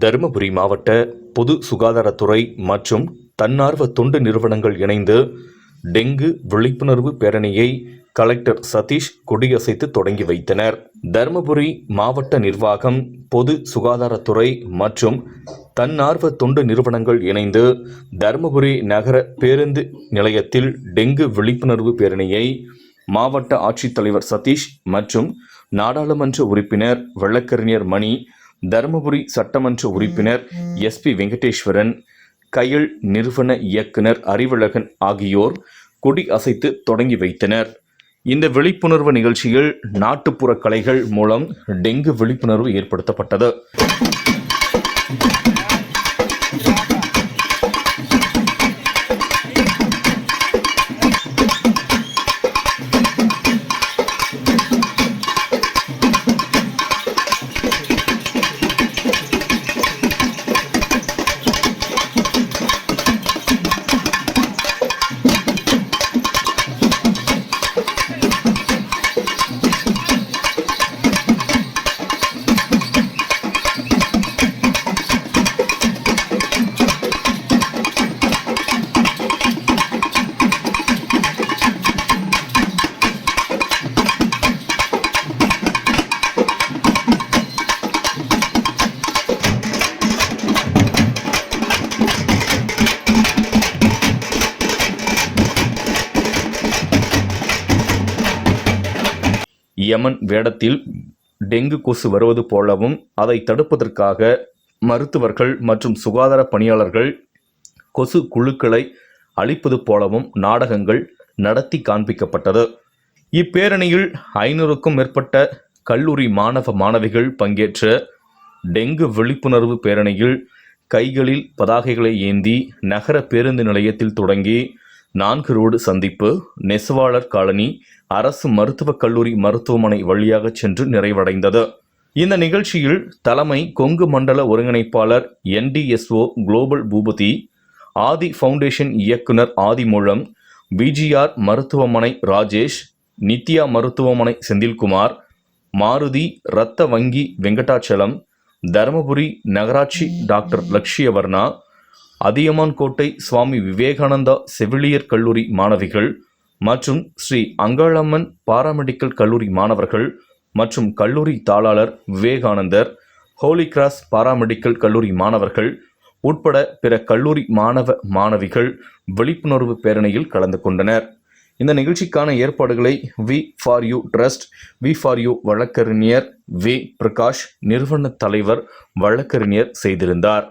தருமபுரி மாவட்ட பொது சுகாதாரத்துறை மற்றும் தன்னார்வ தொண்டு நிறுவனங்கள் இணைந்து டெங்கு விழிப்புணர்வு பேரணியை கலெக்டர் சதீஷ் கொடியசைத்து தொடங்கி வைத்தனர். தருமபுரி மாவட்ட நிர்வாகம், பொது சுகாதாரத்துறை மற்றும் தன்னார்வ தொண்டு நிறுவனங்கள் இணைந்து தருமபுரி நகர பேருந்து நிலையத்தில் டெங்கு விழிப்புணர்வு பேரணியை மாவட்ட ஆட்சித்தலைவர் சதீஷ் மற்றும் நாடாளுமன்ற உறுப்பினர் வழக்கறிஞர் மணி, தருமபுரி சட்டமன்ற உறுப்பினர் SP வெங்கடேஸ்வரன், கயல் நிறுவன இயக்குனர் அறிவழகன் ஆகியோர் கொடி அசைத்து தொடங்கி வைத்தனர். இந்த விழிப்புணர்வு நிகழ்ச்சியில் நாட்டுப்புற கலைகள் மூலம் டெங்கு விழிப்புணர்வு ஏற்படுத்தப்பட்டது. யமன் வேடத்தில் டெங்கு கொசு வருவது போலவும், அதை தடுப்பதற்காக மருத்துவர்கள் மற்றும் சுகாதார பணியாளர்கள் கொசு குழுக்களை அழிப்பது போலவும் நாடகங்கள் நடத்தி காண்பிக்கப்பட்டது. இப்பேரணியில் 500க்கும் மேற்பட்ட கல்லூரி மாணவ மாணவிகள் பங்கேற்ற டெங்கு விழிப்புணர்வு பேரணியில் கைகளில் பதாகைகளை ஏந்தி நகர பேருந்து நிலையத்தில் தொடங்கி 4 ரோடு சந்திப்பு, நெசவாளர் காலனி, அரசு மருத்துவக் கல்லூரி மருத்துவமனை வழியாக சென்று நிறைவடைந்தது. இந்த நிகழ்ச்சியில் தலைமை கொங்கு மண்டல ஒருங்கிணைப்பாளர் NDSO குளோபல் பூபதி, ஆதி ஃபவுண்டேஷன் இயக்குனர் ஆதிமூலம், BGR மருத்துவமனை ராஜேஷ், நித்யா மருத்துவமனை செந்தில்குமார், மாருதி இரத்த வங்கி வெங்கடாச்சலம், தருமபுரி நகராட்சி டாக்டர் லக்ஷ்யவர்ணா, அதியமான்கோட்டை சுவாமி விவேகானந்தா செவிலியர் கல்லூரி மாணவிகள் மற்றும் ஸ்ரீ அங்காளம்மன் பாராமெடிக்கல் கல்லூரி மாணவர்கள் மற்றும் கல்லூரி தாளாளர் விவேகானந்தர், ஹோலி கிராஸ் பாராமெடிக்கல் கல்லூரி மாணவர்கள் உட்பட பிற கல்லூரி மாணவ மாணவிகள் விழிப்புணர்வு பேரணியில் கலந்து கொண்டனர். இந்த நிகழ்ச்சிக்கான ஏற்பாடுகளை V4U ட்ரஸ்ட், V4U வழக்கறிஞர் V. பிரகாஷ், நிறுவன தலைவர் வழக்கறிஞர் செய்திருந்தார்.